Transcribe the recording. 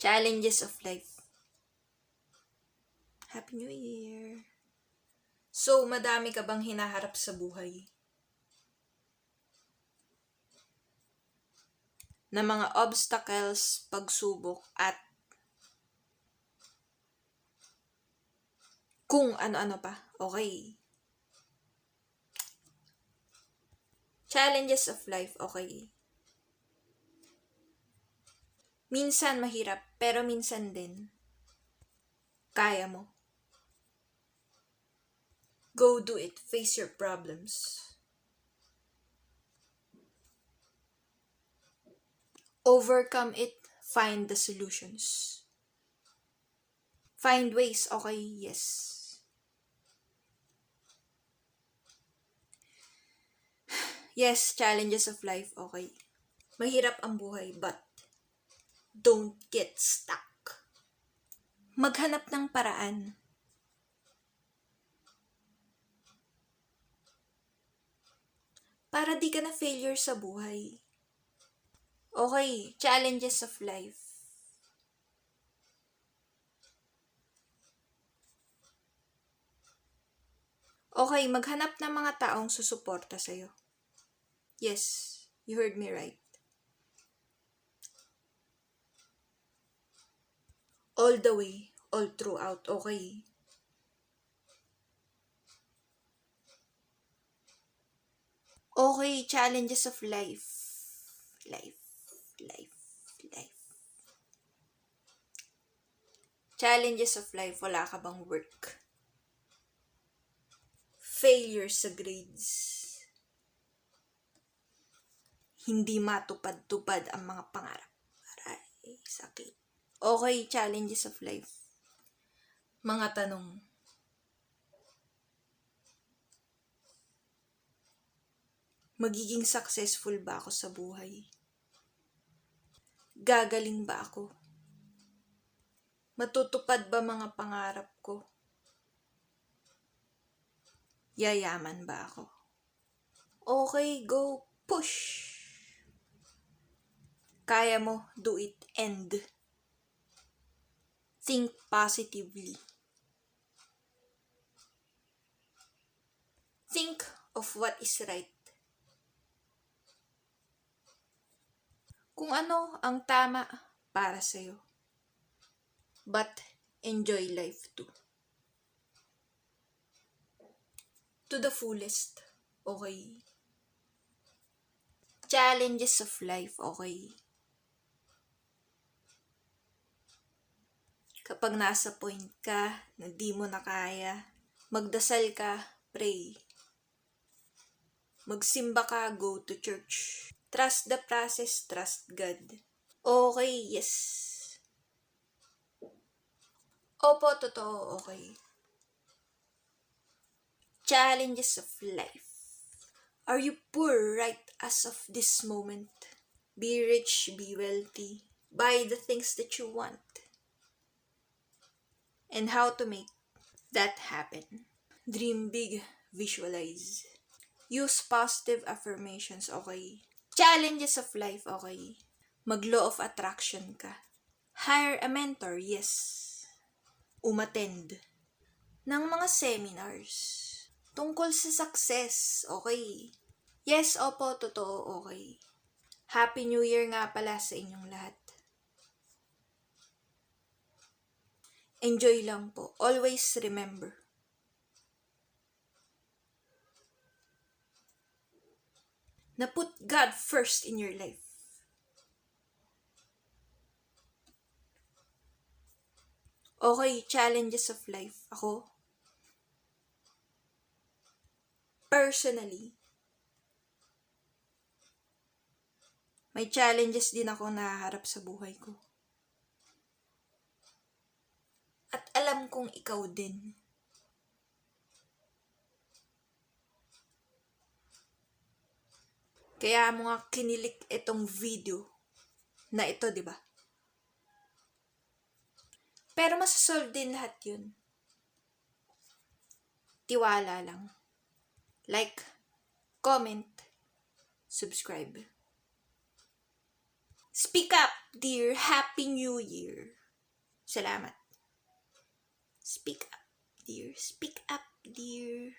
Challenges of life. Happy New Year! So, madami ka bang hinaharap sa buhay? Na mga obstacles, pagsubok, at kung ano-ano pa. Okay. Challenges of life, okay. Minsan mahirap, pero minsan din, kaya mo. Go do it. Face your problems. Overcome it. Find the solutions. Find ways. Okay, yes. Yes, challenges of life. Okay. Mahirap ang buhay, but don't get stuck. Maghanap ng paraan. Para di ka na failure sa buhay. Okay, challenges of life. Okay, maghanap ng mga taong susuporta sa'yo. Yes, you heard me right. All the way, all throughout, okay? Okay, challenges of life. Life. Challenges of life, wala ka bang work? Failure sa grades. Hindi matupad-tupad ang mga pangarap. Aray, sakit. Okay, challenges of life. Mga tanong. Magiging successful ba ako sa buhay? Gagaling ba ako? Matutupad ba mga pangarap ko? Yayaman ba ako? Okay, go push! Kaya mo, do it, and think positively. Think of what is right. Kung ano ang tama para sa'yo. But enjoy life too. To the fullest, okay? Challenges of life, okay? Kapag nasa point ka na di mo na kaya, magdasal ka, pray. Magsimba ka, go to church. Trust the process, trust God. Okay, yes. Opo, totoo, okay. Challenges of life. Are you poor right as of this moment? Be rich, be wealthy. Buy the things that you want. And how to make that happen. Dream big, visualize. Use positive affirmations, okay? Challenges of life, okay? Mag-law of attraction ka. Hire a mentor, yes. Umattend ng mga seminars tungkol sa success, okay? Yes, opo, totoo, okay. Happy New Year nga pala sa inyong lahat. Enjoy lang po. Always remember. Na put God first in your life. Okay, challenges of life. Ako, personally, may challenges din ako nahaharap sa buhay ko. At alam kong ikaw din. Kaya mo nga kinilik itong video na ito, di ba? Pero masasolve din lahat yun. Tiwala lang. Like, comment, subscribe. Speak up, dear. Happy New Year. Salamat. Speak up, dear. Speak up, dear.